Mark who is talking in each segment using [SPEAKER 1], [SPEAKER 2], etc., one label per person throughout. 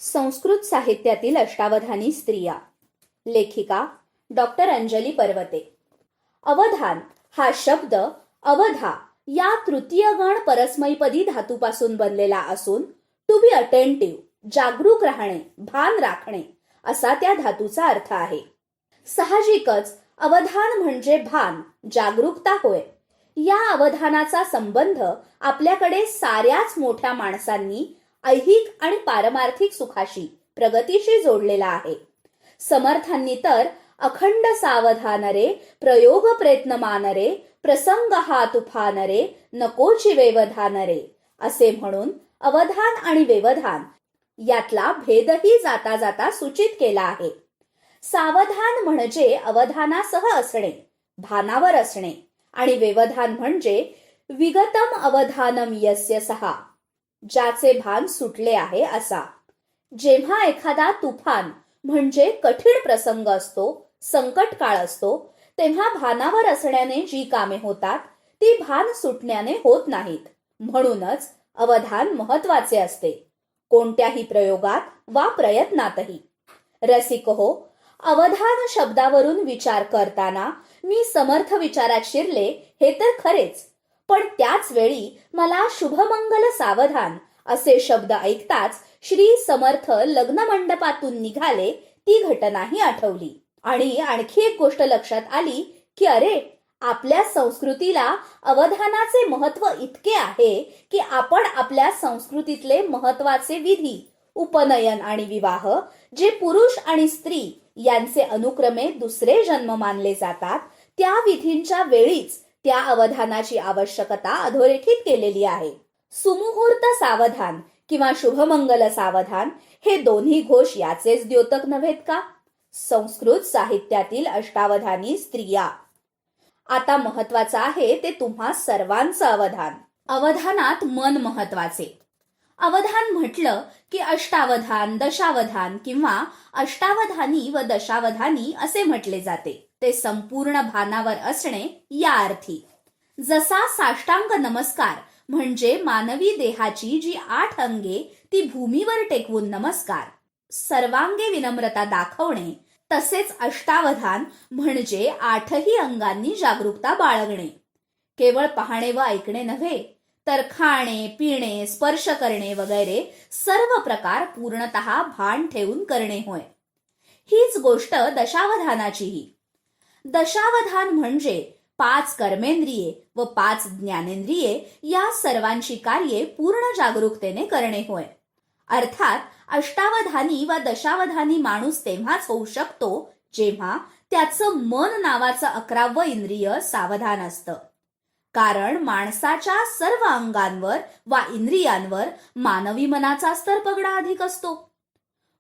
[SPEAKER 1] संस्कृत साहित्यातील अष्टावधानी स्त्रिया. लेखिका डॉक्टर अंजली पर्वते. अवधान हा शब्द अवधा या तृतीय गण परस्मैपदी धातूपासून बनलेला असून टू बी अटेंटिव्ह, जागरूक राहणे, भान राखणे असा त्या धातूचा अर्थ आहे. साहजिकच अवधान म्हणजे भान, जागरूकता होय. या अवधानाचा संबंध आपल्याकडे साऱ्याच मोठ्या माणसांनी ऐहिक आणि पारमार्थिक सुखाशी, प्रगतीशी जोडलेला आहे. समर्थांनी तर अखंड सावधान रे, प्रयोग प्रयत्न मानरे, प्रसंग हा तुफान रे, नकोची व्यवधान रे असे म्हणून अवधान आणि व्यवधान यातला भेदही जाता जाता सूचित केला आहे. सावधान म्हणजे अवधानासह असणे, भानावर असणे, आणि व्यवधान म्हणजे विगतम अवधानम यस्य सहा, ज्याचे भान सुटले आहे असा. जेव्हा एखादा तुफान म्हणजे कठीण प्रसंग असतो, संकट काळ असतो, तेव्हा भानावर असण्याने जी कामे होतात ती भान सुटण्याने होत नाहीत. म्हणूनच अवधान महत्वाचे असते, कोणत्याही प्रयोगात वा प्रयत्नातही. रसिक हो, अवधान शब्दावरून विचार करताना मी समर्थ विचारात शिरले हे तर खरेच, पण त्याच वेळी मला शुभमंगल सावधान असे शब्द ऐकताच श्री समर्थ लग्न मंडपातून निघाले ती घटनाही आठवली. आणि आणखी एक गोष्ट लक्षात आली की अरे, आपल्या संस्कृतीला अवधानाचे महत्व इतके आहे की आपण आपल्या संस्कृतीतले महत्वाचे विधी, उपनयन आणि विवाह, जे पुरुष आणि स्त्री यांचे अनुक्रमे दुसरे जन्म मानले जातात, त्या विधींच्या वेळीच त्या अवधानाची आवश्यकता अधोरेखित केलेली आहे. सुमुहूर्त सावधान किंवा शुभमंगल सावधान हे दोन्ही घोष याचेच द्योतक नव्हेत का? संस्कृत साहित्यातील अष्टावधानी स्त्रिया. आता महत्वाचं आहे ते तुम्हा सर्वांचं अवधान. अवधानात मन महत्वाचे. अवधान म्हटलं की अष्टावधान, दशावधान किंवा अष्टावधानी व दशावधानी असे म्हटले जाते. ते संपूर्ण भानावर असणे या अर्थी. जसा साष्टांग नमस्कार म्हणजे मानवी देहाची जी 8 अंगे ती भूमीवर टेकवून नमस्कार, सर्वांगे विनम्रता दाखवणे, तसेच अष्टावधान म्हणजे 8ही अंगांनी जागरूकता बाळगणे. केवळ पाहणे व ऐकणे नव्हे, तर खाणे, पिणे, स्पर्श करणे वगैरे सर्व प्रकार पूर्णतः भान ठेवून करणे होय. हीच गोष्ट दशावधानाचीही. दशावधान म्हणजे 5 कर्मेंद्रिये व 5 ज्ञानेंद्रिये या सर्वांची कार्ये पूर्ण जागरूकतेने करणे होय. अर्थात अष्टावधानी व दशावधानी माणूस तेव्हाच होऊ शकतो जेव्हा त्याचं मन नावाचं 11वं इंद्रिय सावधान असतं. कारण माणसाच्या सर्व अंगांवर वा इंद्रियांवर मानवी मनाचा स्तर पगडा अधिक असतो.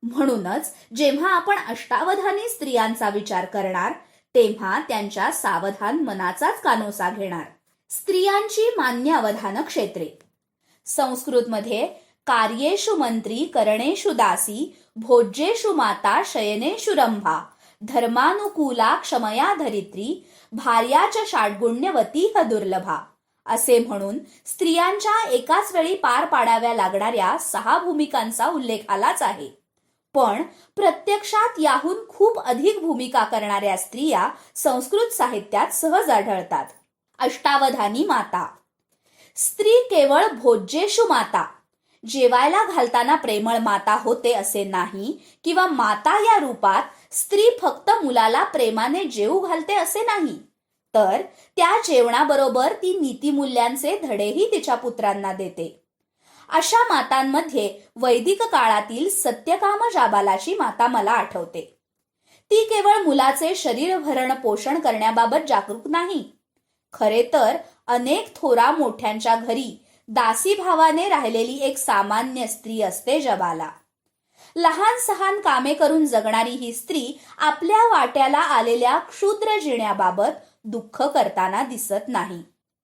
[SPEAKER 1] म्हणूनच जेव्हा आपण अष्टावधानी स्त्रियांचा विचार करणार तेव्हा त्यांच्या सावधान मनाचाच कानोसा घेणार. स्त्रियांची मान्य अवधान क्षेत्रे. संस्कृतमध्ये कार्येषु मंत्री, करणेषु दासी, भोज्येषु माता, शयनेषु रंभा, धर्मानुकूला क्षमया धरित्री, भार्याच षाड्गुण्यवती दुर्लभा असे म्हणून स्त्रियांच्या एकाच वेळी पार पाडाव्या लागणाऱ्या 6 भूमिकांचा उल्लेख आलाच आहे. पण प्रत्यक्षात याहून खूप अधिक भूमिका करणाऱ्या स्त्रिया संस्कृत साहित्यात सहज आढळतात. अष्टावधानी माता. स्त्री केवळ भोज्येषु माता, जेवायला घालताना प्रेमळ माता होते असे नाही, किंवा माता या रूपात स्त्री फक्त मुलाला प्रेमाने जेवू घालते असे नाही, तर त्या जेवणाबरोबर ती नीतिमूल्यांचे धडेही तिच्या पुत्रांना देते. अशा मातांमध्ये वैदिक काळातील सत्यकाम जाबालाची माता मला आठवते. ती केवळ मुलाचे शरीर भरण पोषण करण्याबाबत जागरूक नाही, खरे तर अनेक थोरा मोठ्यांच्या घरी दासी भावाने राहिलेली एक सामान्य स्त्री असते जबाला. लहान सहान कामे करून जगणारी ही स्त्री आपल्या वाट्याला आलेल्या क्षुद्र जिण्याबाबत दुःख करताना दिसत नाही.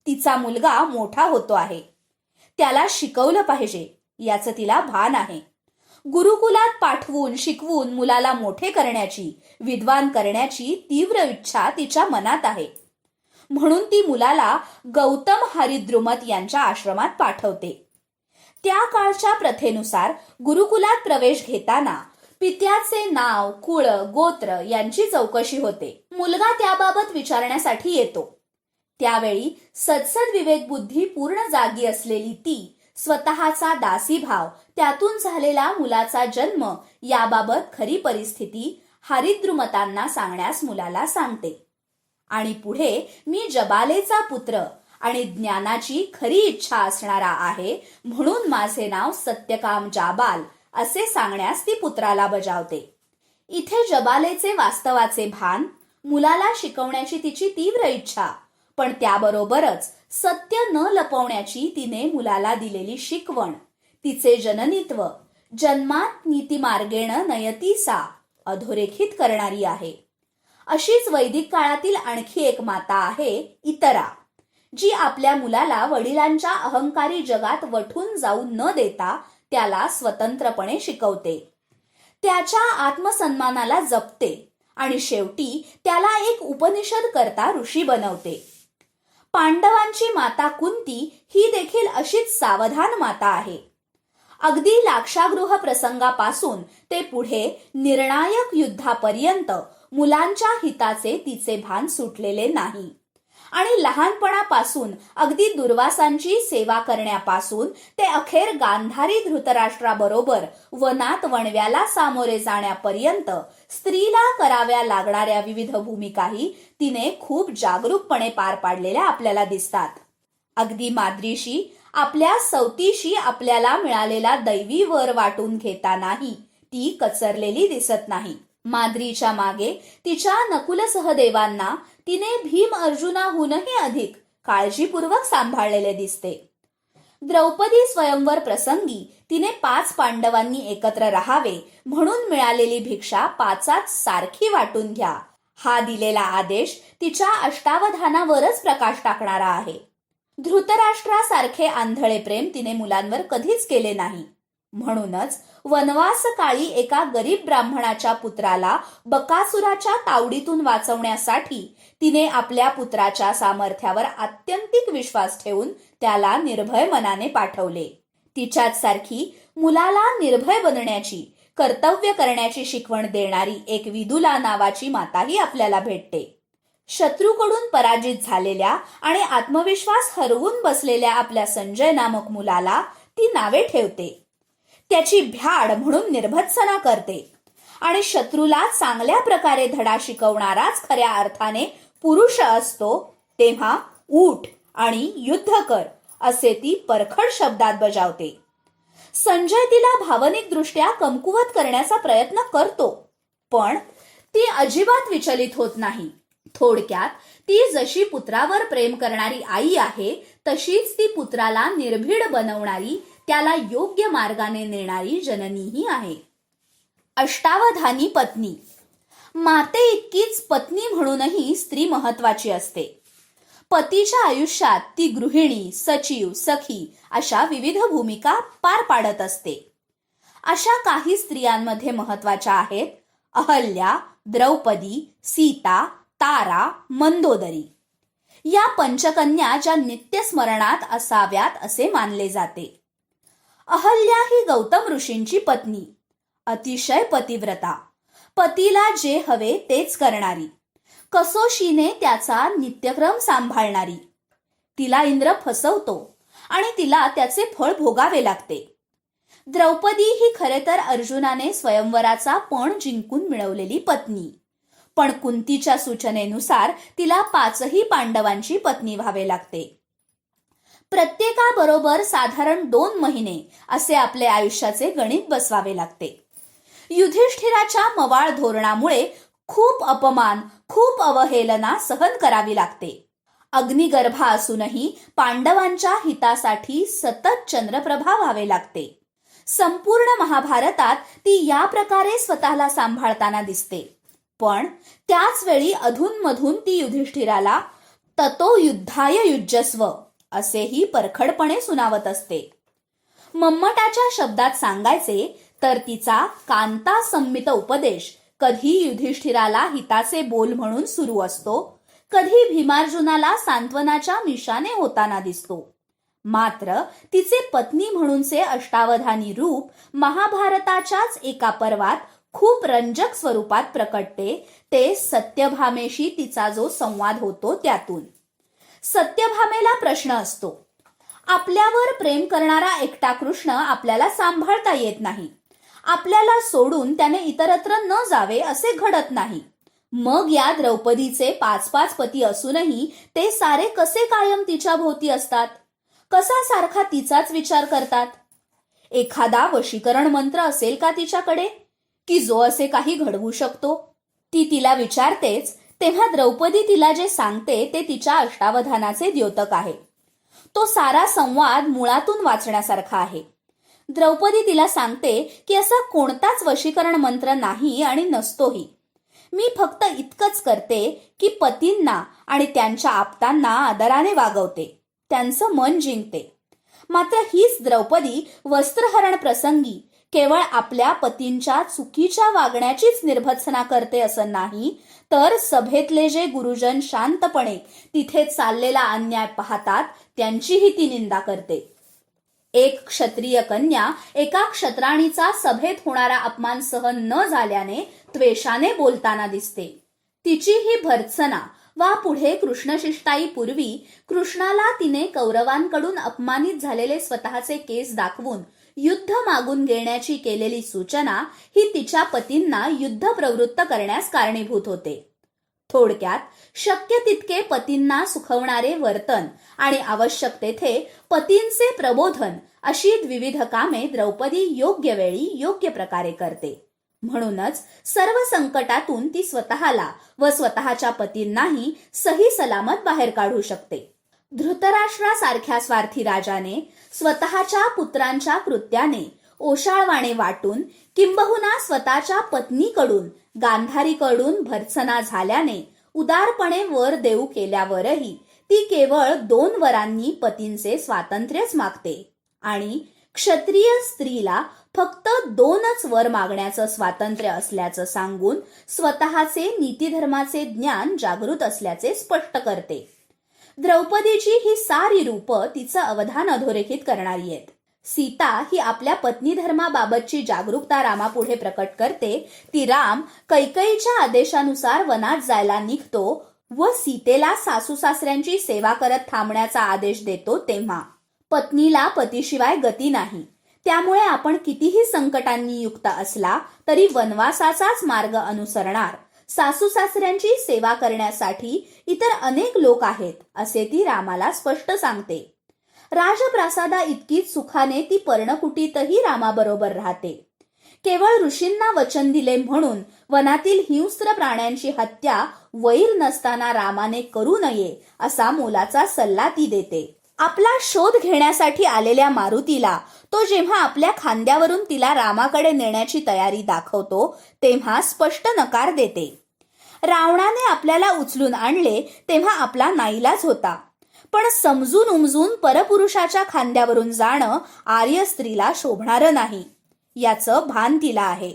[SPEAKER 1] तिचा मुलगा मोठा होतो आहे, त्याला शिकवलं पाहिजे याचं तिला भान आहे. गुरुकुलात पाठवून शिकवून मुलाला मोठे करण्याची, विद्वान करण्याची तीव्र इच्छा तिच्या मनात आहे. म्हणून ती मुलाला गौतम हरिद्रुमत यांच्या आश्रमात पाठवते. त्या काळच्या प्रथेनुसार गुरुकुलात प्रवेश घेताना पित्याचे नाव, कुळ, गोत्र यांची चौकशी होते. मुलगा त्याबाबत विचारण्यासाठी येतो. त्यावेळी सदसद विवेक बुद्धी पूर्ण जागी असलेली ती स्वतःचा दासीभाव, त्यातून झालेला मुलाचा जन्म याबाबत खरी परिस्थिती हरिद्रुमतांना सांगण्यास मुलाला सांगते. आणि पुढे मी जबालेचा पुत्र आणि ज्ञानाची खरी इच्छा असणारा आहे, म्हणून माझे नाव सत्यकाम जाबाल असे सांगण्यास ती पुत्राला बजावते. इथे जबालेचे वास्तवाचे भान, मुलाला शिकवण्याची तिची तीव्र इच्छा, पण त्याबरोबरच सत्य न लपवण्याची तिने मुलाला दिलेली शिकवण, तिचे जननीत्व जन्मात नीतिमार्गेण नयती सा अधोरेखित करणारी आहे. अशीच वैदिक काळातील आणखी एक माता आहे इतरा, जी आपल्या मुलाला वडिलांच्या अहंकारी जगात वठून जाऊ न देता त्याला स्वतंत्रपणे शिकवते, त्याच्या आत्मसन्मानाला जपते आणि शेवटी त्याला एक उपनिषद करता ऋषी बनवते. पांडवांची माता कुंती ही देखील अशीच सावधान माता आहे. अगदी लाक्षागृह प्रसंगापासून ते पुढे निर्णायक युद्धापर्यंत मुलांच्या हिताचे तिचे भान सुटलेले नाही. आणि लहानपणापासून अगदी दुर्वासांची सेवा करण्यापासून ते अखेर गांधारी धृतराष्ट्राबरोबर वनात वणव्याला सामोरे जाण्यापर्यंत स्त्रीला कराव्या लागणाऱ्या विविध भूमिकाही तिने खूप जागरूकपणे पार पाडलेल्या आपल्याला दिसतात. अगदी माद्रीशी आपल्या सवतीशी आपल्याला मिळालेला दैवी वर वाटून घेतानाही ती कचरलेली दिसत नाही. माद्रीच्या मागे तिच्या नकुल सहदेवांना तिने भीम अर्जुनाहूनही अधिक काळजीपूर्वक सांभाळलेले दिसते. द्रौपदी स्वयंवर प्रसंगी तिने 5 पांडवांनी एकत्र राहावे म्हणून मिळालेली भिक्षा 5 सारखी वाटून घ्या, हा दिलेला आदेश तिच्या अष्टावधानावरच प्रकाश टाकणारा आहे. धृतराष्ट्रासारखे आंधळे प्रेम तिने मुलांवर कधीच केले नाही. म्हणूनच वनवास काळी एका गरीब ब्राह्मणाच्या पुत्राला बकासुराच्या तावडीतून वाचवण्यासाठी तिने आपल्या पुत्राच्या सामर्थ्यावर आत्यंतिक विश्वास ठेवून त्याला निर्भय मनाने पाठवले. तिच्याच सारखी मुलाला निर्भय बनण्याची, कर्तव्य करण्याची शिकवण देणारी एक विदुला नावाची माताही आपल्याला भेटते. शत्रूकडून पराजित झालेल्या आणि आत्मविश्वास हरवून बसलेल्या आपल्या संजय नामक मुलाला ती नावे ठेवते, त्याची भ्याड म्हणून निर्भत्सना करते आणि शत्रूला चांगल्या प्रकारे धडा शिकवणाराच खऱ्या अर्थाने पुरुष असतो तेव्हा उठ आणि युद्ध कर असे ती परखड शब्दात बजावते. संजय तिला भावनिक दृष्ट्या कमकुवत करण्याचा प्रयत्न करतो, पण ती अजिबात विचलित होत नाही. थोडक्यात ती जशी पुत्रावर प्रेम करणारी आई आहे, तशीच ती पुत्राला निर्भीड बनवणारी, त्याला योग्य मार्गाने नेणारी जननीही आहे. अष्टावधानी पत्नी. माते इतकीच पत्नी म्हणूनही स्त्री महत्वाची असते. पतीच्या आयुष्यात ती गृहिणी, सचिव, सखी अशा विविध भूमिका पार पाडत असते. अशा काही स्त्रियांमध्ये महत्वाच्या आहेत अहल्या, द्रौपदी, सीता, तारा, मंदोदरी. या पंचकन्या ज्या नित्य स्मरणात असाव्यात असे मानले जाते. अहल्या ही गौतम ऋषींची पत्नी, अतिशय पतिव्रता, पतीला जे हवे तेच करणारी, कसोशीने त्याचा नित्यक्रम सांभाळणारी. तिला इंद्र फसवतो आणि तिला त्याचे फळ भोगावे लागते. द्रौपदी ही खरे तर अर्जुनाने स्वयंवराचा पण जिंकून मिळवलेली पत्नी, पण कुंतीच्या सूचनेनुसार तिला 5ही पांडवांची पत्नी व्हावे लागते. प्रत्येकाबरोबर साधारण 2 महिने असे आपले आयुष्याचे गणित बसवावे लागते. युधिष्ठिराच्या मवाळ धोरणामुळे खूप अपमान, खूप अवहेलना सहन करावी लागते. अग्निगर्भा असूनही पांडवांच्या हितासाठी सतत चंद्रप्रभा व्हावे लागते. संपूर्ण महाभारतात ती या प्रकारे स्वतःला सांभाळताना दिसते, पण त्याच वेळी अधूनमधून ती युधिष्ठिराला ततो युद्धाय युज्यस्व असेही परखडपणे सुनावत असते. मम्मटाच्या शब्दात सांगायचे तर तिचा कांता संमित उपदेश कधी युधिष्ठिराला हिताचे बोल म्हणून सुरू असतो, कधी भीमार्जुनाला सांत्वनाच्या मिशाने होताना दिसतो. मात्र तिचे पत्नी म्हणूनचे अष्टावधानी रूप महाभारताच्याच एका पर्वात खूप रंजक स्वरूपात प्रकटते, ते सत्यभामेशी तिचा जो संवाद होतो त्यातून. सत्यभामेला प्रश्न असतो, आपल्यावर प्रेम करणारा एकटा कृष्ण आपल्याला सांभाळता येत नाही, आपल्याला सोडून त्याने इतरत्र न जावे असे घडत नाही. मग या द्रौपदीचे 5-5 पती असूनही ते सारे कसे कायम तिच्या भोवती असतात, कसा सारखा तिचाच विचार करतात? एखादा वशीकरण मंत्र असेल का तिच्याकडे, की जो असे काही घडवू शकतो? ती तिला विचारतेच, तेव्हा द्रौपदी तिला जे सांगते ते तिच्या अष्टावधानाचे द्योतक आहे. तो सारा संवाद मुळातून वाचण्यासारखा आहे. द्रौपदी तिला सांगते की असा कोणताच वशीकरण मंत्र नाही आणि नसतोही. मी फक्त इतकंच करते की पतींना आणि त्यांच्या आप्तांना आदराने वागवते, त्यांचं मन जिंकते. मात्र हीच द्रौपदी वस्त्रहरण प्रसंगी केवळ आपल्या पतींच्या चुकीच्या वागण्याचीच निर्भत्सना करते असं नाही, तर सभेतले जे गुरुजन शांतपणे तिथे चाललेला अन्याय पाहतात त्यांचीही ती निंदा करते. एक क्षत्रिय कन्या एका क्षत्राणीचा सभेत होणारा अपमान सहन न झाल्याने त्वेषाने बोलताना दिसते. तिची ही भर्त्सना वा पुढे कृष्णशिष्टाईपूर्वी कृष्णाला तिने कौरवांकडून अपमानित झालेले स्वतःचे केस दाखवून युद्ध मागून घेण्याची केलेली सूचना ही तिच्या पतींना युद्ध प्रवृत्त करण्यास कारणीभूत होते. थोडक्यात शक्य तितके पतींना सुखवणारे वर्तन आणि आवश्यक तेथे पतींचे प्रबोधन अशी विविध कामे द्रौपदी योग्य वेळी योग्य प्रकारे करते. म्हणूनच सर्व संकटातून ती स्वतःला व स्वतःच्या पतींनाही सही सलामत बाहेर काढू शकते. धृतराष्ट्रासारख्या स्वार्थी राजाने स्वतःच्या पुत्रांच्या कृत्याने ओशाळवाणे वाटून किंबहुना स्वतःच्या पत्नीकडून गांधारीकडून भर्त्सना झाल्याने उदारपणे वर देऊ केल्यावरही ती केवळ 2 वरांनी पतींचे स्वातंत्र्यच मागते आणि क्षत्रिय स्त्रीला फक्त 2च वर मागण्याचं स्वातंत्र्य असल्याचं सांगून स्वतःचे नीतिधर्माचे ज्ञान जागृत असल्याचे स्पष्ट करते. द्रौपदीची ही सारी रूपं तिचं अवधान अधोरेखित करणारी आहेत. सीता ही आपल्या पत्नी धर्माबाबतची जागरूकता रामापुढे प्रकट करते. ती राम कैकेयीच्या आदेशानुसार वनात जायला निघतो व सीतेला सासू सासऱ्यांची सेवा करत थांबण्याचा आदेश देतो तेव्हा. पत्नीला पतीशिवाय गती नाही, त्यामुळे आपण कितीही संकटांनी युक्त असला तरी वनवासाचाच मार्ग अनुसरणार, सासू सासऱ्यांची सेवा करण्यासाठी इतर अनेक लोक आहेत असे ती रामाला स्पष्ट सांगते. राजप्रासादा इतकीच सुखाने ती पर्णकुटीतही रामाबरोबर राहते. केवळ ऋषींना वचन दिले म्हणून वनातील हिंस्त्र प्राण्यांची हत्या वैर नसताना रामाने करू नये असा मोलाचा सल्ला ती देते. आपला शोध घेण्यासाठी आलेल्या मारुतीला तो जेव्हा आपल्या खांद्यावरून तिला रामाकडे नेण्याची तयारी दाखवतो तेव्हा स्पष्ट नकार देते. रावणाने आपल्याला उचलून आणले तेव्हा आपला नाईलाज होता, पण समजून उमजून परपुरुषाच्या खांद्यावरून जाणं आर्य स्त्रीला शोभणारं नाही याचं भान तिला आहे.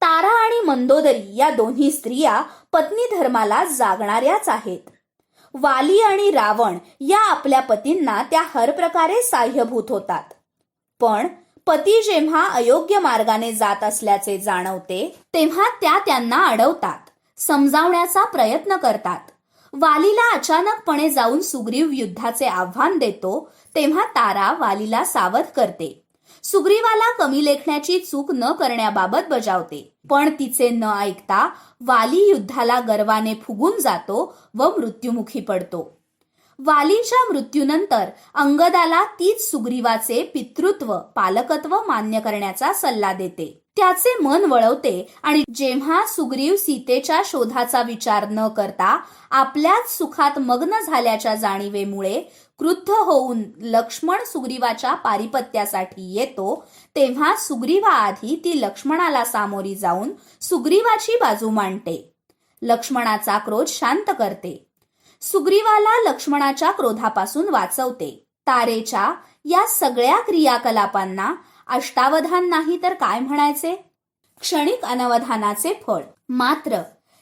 [SPEAKER 1] तारा आणि मंदोदरी या दोन्ही स्त्रिया पत्नी धर्माला जागणाऱ्याच आहेत. वाली आणि रावण या आपल्या पतींना त्या हर प्रकारे साह्यभूत होतात, पण पती जेव्हा अयोग्य मार्गाने जात असल्याचे जाणवते तेव्हा त्या त्यांना अडवतात, समजावण्याचा प्रयत्न करतात. वालीला अचानकपणे जाऊन सुग्रीव युद्धाचे आव्हान देतो तेव्हा तारा वालीला सावध करते. सुग्रीवाला कमी लेखण्याची चूक न करण्याबाबत बजावते, पण तिचे न ऐकता वाली युद्धाला गर्वाने फुगून जातो व मृत्युमुखी पडतो. वालीच्या मृत्यूनंतर अंगदाला तीच सुग्रीवाचे पितृत्व पालकत्व मान्य करण्याचा सल्ला देते. त्याचे मन वळवते आणि जेव्हा सुग्रीव सीतेच्या शोधाचा विचार न करता आपल्याच सुखात मग्न झाल्याच्या जाणीवेमुळे क्रुद्ध होऊन लक्ष्मण सुग्रीवाच्या पारिपत्यासाठी येतो तेव्हा सुग्रीवाआधी ती लक्ष्मणाला सामोरी जाऊन सुग्रीवाची बाजू मांडते. लक्ष्मणाचा क्रोध शांत करते. सुग्रीवाला लक्ष्मणाच्या क्रोधापासून वाचवते. तारेच्या या सगळ्या क्रियाकलापांना अष्टावधान नाही तर काय म्हणायचे? क्षणिक अनवधानाचे फळ. मात्र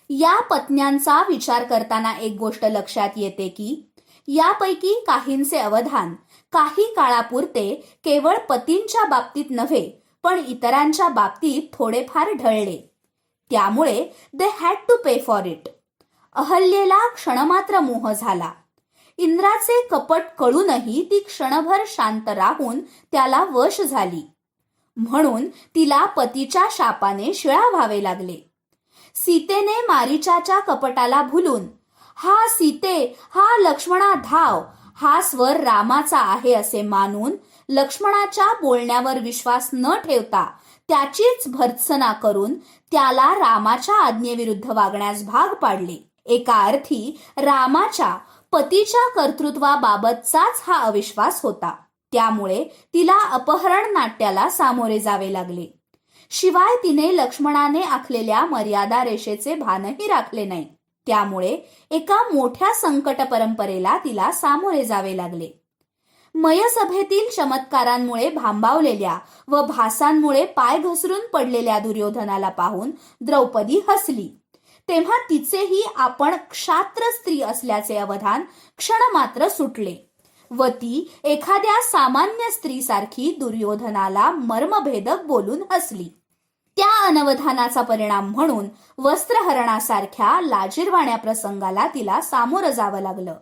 [SPEAKER 1] या पत्न्यांचा विचार करताना एक गोष्ट लक्षात येते की यापैकी काहींचे अवधान काही काळापुरते केवळ पतींच्या बाबतीत नव्हे पण इतरांच्या बाबतीत थोडेफार ढळले. त्यामुळे they had to pay for it. अहल्येला क्षणमात्र मोह झाला. इंद्राचे कपट कळूनही ती क्षणभर शांत राहून त्याला वश झाली. म्हणून तिला पतीच्या शापाने शिळा व्हावे लागले. सीतेने मारीचाच्या कपटाला भुलून हा सीते, हा लक्ष्मणा धाव, हा स्वर रामाचा आहे असे मानून लक्ष्मणाच्या बोलण्यावर विश्वास न ठेवता त्याचीच भर्त्सना करून त्याला रामाच्या आज्ञेविरुद्ध वागण्यास भाग पाडले. एका अर्थी रामाच्या पतीच्या कर्तृत्वाबाबतचाच हा अविश्वास होता. त्यामुळे तिला अपहरण नाट्याला सामोरे जावे लागले. शिवाय तिने लक्ष्मणाने आखलेल्या मर्यादा रेषेचे भानही राखले नाही. त्यामुळे एका मोठ्या संकट परंपरेला तिला सामोरे जावे लागले. मयसभेतील चमत्कारांमुळे भांबावलेल्या व भासांमुळे पाय घसरून पडलेल्या दुर्योधनाला पाहून द्रौपदी हसली. तेव्हा तिचेही आपण क्षात्र स्त्री असल्याचे अवधान क्षणमात्र सुटले व ती एखाद्या सामान्य स्त्रीसारखी दुर्योधनाला मर्मभेदक बोलून हसली. त्या अनवधानाचा परिणाम म्हणून वस्त्रहरणासारख्या लाजिरवाण्या प्रसंगाला तिला सामोरं जावं लागलं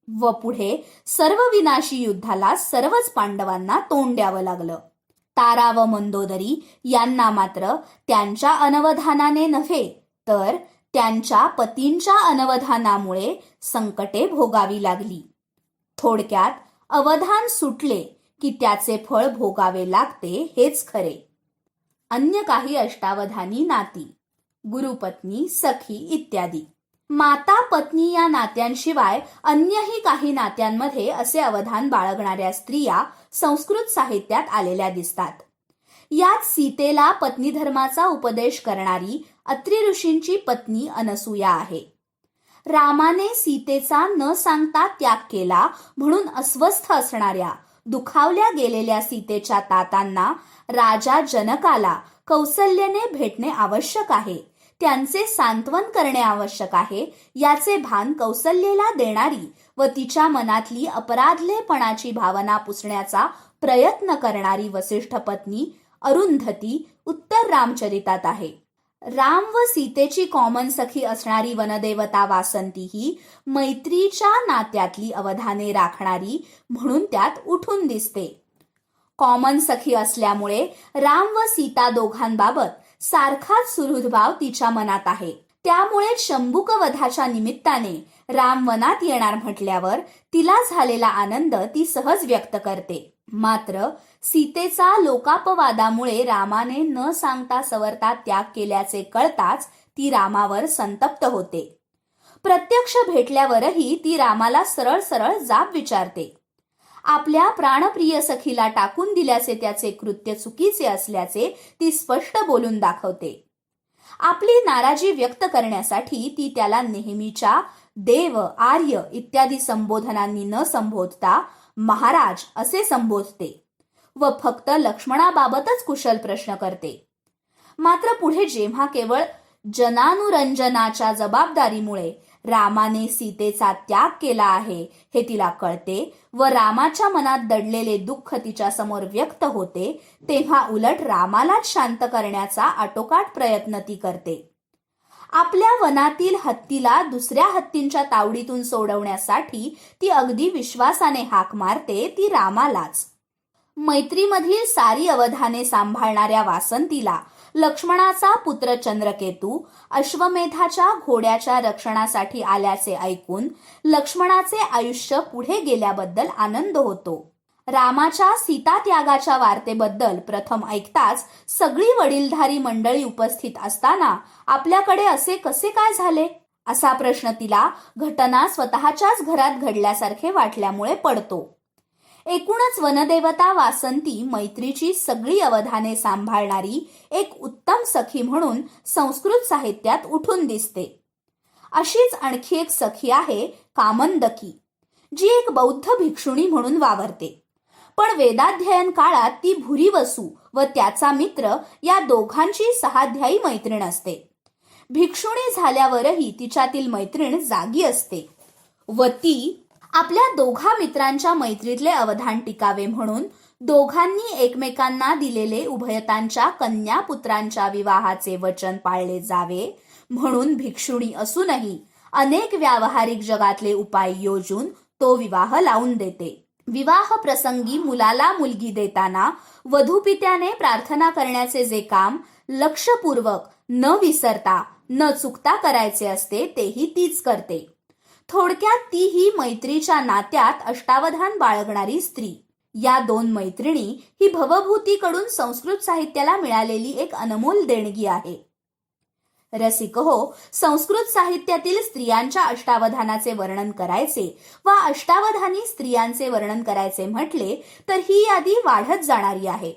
[SPEAKER 1] व पुढे सर्वविनाशी युद्धाला सर्वच पांडवांना तोंड द्यावं लागलं. तारा व मंदोदरी यांना मात्र त्यांच्या अनवधानाने नव्हे तर त्यांच्या पतींच्या अनवधानामुळे संकटे भोगावी लागली. थोडक्यात अवधान सुटले की त्याचे फळ भोगावे लागते हेच खरे. अन्य काही अष्टावधानी नाती, गुरुपत्नी, सखी इत्यादी. माता पत्नी या नात्यांशिवाय अन्यही काही नात्यांमध्ये असे अवधान बाळगणाऱ्या स्त्रिया संस्कृत साहित्यात आलेल्या दिसतात. यात सीतेला पत्नी धर्माचा उपदेश करणारी अत्रि ऋषींची पत्नी अनसूया आहे. रामाने सीतेचा न सांगता त्याग केला म्हणून अस्वस्थ असणाऱ्या, दुखावल्या गेलेल्या सीतेच्या तातांना राजा जनकाला कौसल्यने भेटणे आवश्यक आहे, त्यांचे सांत्वन करणे आवश्यक आहे, याचे भान कौसल्येला देणारी व तिच्या मनातली अपराधलेपणाची भावना पुसण्याचा प्रयत्न करणारी वसिष्ठ पत्नी अरुंधती उत्तर रामचरितात आहे. राम व सीतेची कॉमन सखी असणारी वनदेवता वासंती ही मैत्रीच्या नात्यातली अवधाने राखणारी म्हणून त्यात उठून दिसते. कॉमन सखी असल्यामुळे राम व सीता दोघांबाबत सारखाच सुहृदभाव तिच्या मनात आहे. त्यामुळे शंभुक वधाच्या निमित्ताने राम वनात येणार म्हटल्यावर तिला झालेला आनंद ती सहज व्यक्त करते. मात्र सीतेचा लोकापवादामुळे रामाने न सांगता सवरता त्याग केल्याचे कळताच ती रामावर संतप्त होते. प्रत्यक्ष भेटल्यावरही ती रामाला सरळ सरळ जाब विचारते. आपल्या प्राणप्रिय सखीला टाकून दिल्याचे त्याचे कृत्य चुकीचे असल्याचे ती स्पष्ट बोलून दाखवते. आपली नाराजी व्यक्त करण्यासाठी ती त्याला नेहमीच्या देव, आर्य इत्यादी संबोधनांनी न संबोधता महाराज असे संबोधते व फक्त लक्ष्मणाबाबतच कुशल प्रश्न करते. मात्र पुढे जेव्हा केवळ जनानुरंजनाच्या जबाबदारीमुळे रामाने सीतेचा त्याग केला आहे हे तिला कळते व रामाच्या मनात दडलेले दुःख तिच्या समोर व्यक्त होते, तेव्हा उलट रामालाच शांत करण्याचा आटोकाट प्रयत्न ती करते. आपल्या वनातील हत्तीला दुसऱ्या हत्तींच्या तावडीतून सोडवण्यासाठी ती अगदी विश्वासाने हाक मारते ती रामालाच. मैत्रीमधील सारी अवधाने सांभाळणाऱ्या वासंतीला लक्ष्मणाचा पुत्र चंद्रकेतू अश्वमेधाच्या घोड्याच्या रक्षणासाठी आल्याचे ऐकून लक्ष्मणाचे आयुष्य पुढे गेल्याबद्दल आनंद होतो. रामाच्या सीतात्यागाच्या वार्तेबद्दल प्रथम ऐकताच सगळी वडीलधारी मंडळी उपस्थित असताना आपल्याकडे असे कसे काय झाले असा प्रश्न तिला घटना स्वतःच्याच घरात घडल्यासारखे वाटल्यामुळे पडतो. एकूणच वनदेवता वासंती मैत्रीची सगळी अवधाने सांभाळणारी एक उत्तम सखी म्हणून संस्कृत साहित्यात उठून दिसते. अशीच आणखी एक सखी आहे कामंदकी, जी एक बौद्ध भिक्षुणी म्हणून वावरते. पण वेदाध्ययन काळात ती भुरीवसू व त्याचा मित्र या दोघांची सहाध्यायी मैत्रीण असते. भिक्षुणी झाल्यावरही तिच्यातील मैत्रीण जागी असते व ती आपल्या दोघा मित्रांच्या मैत्रीतले अवधान टिकावे म्हणून दोघांनी एकमेकांना दिलेले उभयतांच्या कन्या पुत्रांच्या विवाहाचे वचन पाळले जावे म्हणून भिक्षुणी असूनही अनेक व्यावहारिक जगातले उपाय योजून तो विवाह लावून देते. विवाह प्रसंगी मुलाला मुलगी देताना वधूपित्याने प्रार्थना करण्याचे जे काम लक्षपूर्वक न विसरता न चुकता करायचे असते तेही तीच करते. थोडक्यात ती ही मैत्रीच्या नात्यात अष्टावधान बाळगणारी स्त्री. या दोन मैत्रिणी ही भवभूतीकडून संस्कृत साहित्याला मिळालेली एक अनमोल देणगी आहे. रसिक हो, संस्कृत साहित्यातील स्त्रियांच्या अष्टावधानाचे वर्णन करायचे वा अष्टावधानी स्त्रियांचे वर्णन करायचे म्हटले तर ही यादी वाढत जाणारी आहे.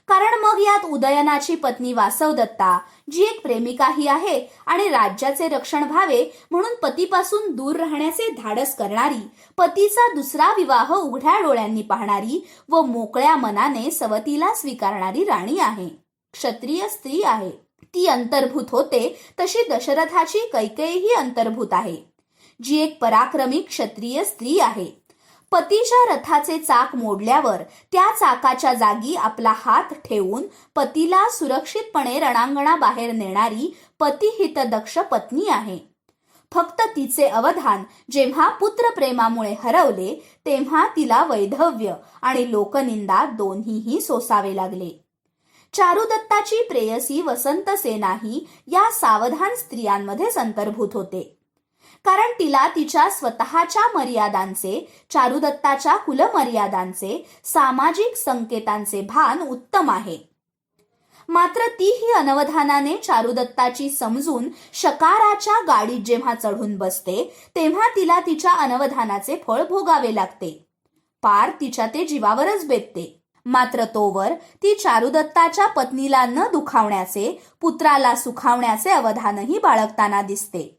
[SPEAKER 1] कारण मग यात उदयनाची पत्नी वासवदत्ता, जी एक प्रेमिकाही आहे आणि राज्याचे रक्षण व्हावे म्हणून पतीपासून दूर राहण्याचे धाडस करणारी, पतीचा दुसरा विवाह उघड्या डोळ्यांनी पाहणारी व मोकळ्या मनाने सवतीला स्वीकारणारी राणी आहे. क्षत्रिय स्त्री आहे. ती अंतर्भूत होते तशी दशरथाची कैकेयीही अंतर्भूत आहे, जी एक पराक्रमी क्षत्रिय स्त्री आहे. पतीच्या रथाचे चाक मोडल्यावर त्या चाकाच्या जागी आपला हात ठेवून पतीला सुरक्षितपणे रणांगणाबाहेर नेणारी पतिहितदक्ष पत्नी आहे. फक्त तिचे अवधान जेव्हा पुत्रप्रेमामुळे हरवले तेव्हा तिला वैधव्य आणि लोकनिंदा दोन्हीही सोसावे लागले. चारुदत्ताची प्रेयसी वसंतसेनाही या सावधान स्त्रियांमध्येच अंतर्भूत होते. कारण तिला तिच्या स्वतःच्या मर्यादांचे, चारुदत्ताच्या कुलमर्यादांचे, सामाजिक संकेतांचे भान उत्तम आहे. मात्र तीही अनवधानाने चारुदत्ताची समजून शकाराच्या गाडीत जेव्हा चढून बसते तेव्हा तिला तिच्या अनवधानाचे फळ भोगावे लागते. पार तिच्या ते जीवावरच बेतते. मात्र तोवर ती चारुदत्ताच्या पत्नीला न दुखावण्याचे, पुत्राला सुखावण्याचे अवधानही बाळगताना दिसते.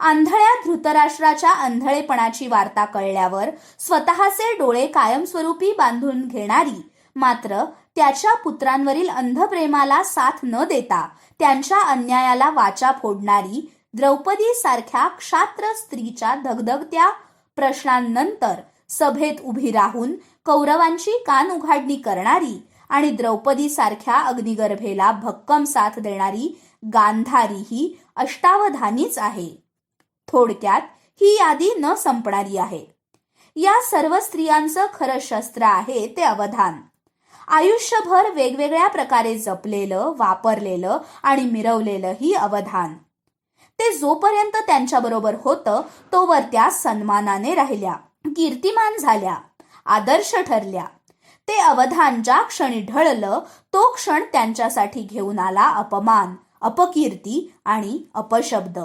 [SPEAKER 1] आंधळ्या धृतराष्ट्राच्या आंधळेपणाची वार्ता कळल्यावर स्वतःचे डोळे कायमस्वरूपी बांधून घेणारी, मात्र त्याच्या पुत्रांवरील अंधप्रेमाला साथ न देता त्यांच्या अन्यायाला वाचा फोडणारी द्रौपदी सारख्या क्षात्र स्त्रीच्या धगधगत्या प्रश्नांनंतर सभेत उभी राहून कौरवांची कान उघाडणी करणारी आणि द्रौपदी सारख्या अग्निगर्भेला भक्कम साथ देणारी गांधारी ही अष्टावधानीच आहे. थोडक्यात ही यादी न संपणारी आहे. या सर्व स्त्रियांचं खरं शस्त्र आहे ते अवधान. आयुष्यभर वेगवेगळ्या प्रकारे जपलेलं, वापरलेलं आणि मिरवलेलं ही अवधान. ते जोपर्यंत त्यांच्याबरोबर होतं तोवर त्या सन्मानाने राहिल्या, कीर्तिमान झाल्या, आदर्श ठरल्या. ते अवधान ज्या क्षणी ढळलं तो क्षण त्यांच्यासाठी घेऊन आला अपमान, अपकीर्ती आणि अपशब्द.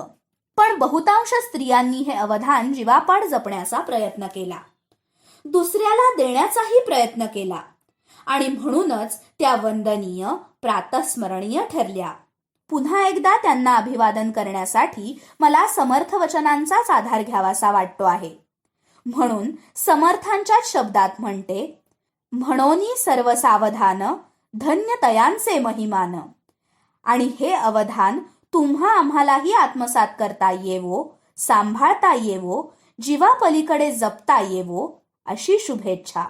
[SPEAKER 1] पण बहुतांश स्त्रियांनी हे अवधान जीवापाड जपण्याचा प्रयत्न केला, दुसऱ्याला देण्याचाही प्रयत्न केला आणि म्हणूनच त्या वंदनीय, प्रातस्मरणीय ठरल्या. पुन्हा एकदा त्यांना अभिवादन करण्यासाठी मला समर्थ वचनांचाच आधार घ्यावासा वाटतो आहे. म्हणून समर्थांच्याच शब्दात म्हणते, म्हणोनी सर्व सावधान, धन्य तयांचे महिमान. आणि हे अवधान तुम्हा आम्हालाही आत्मसात करता येवो, सांभाळता येवो, जीवा पलीकडे जपता येवो अशी शुभेच्छा.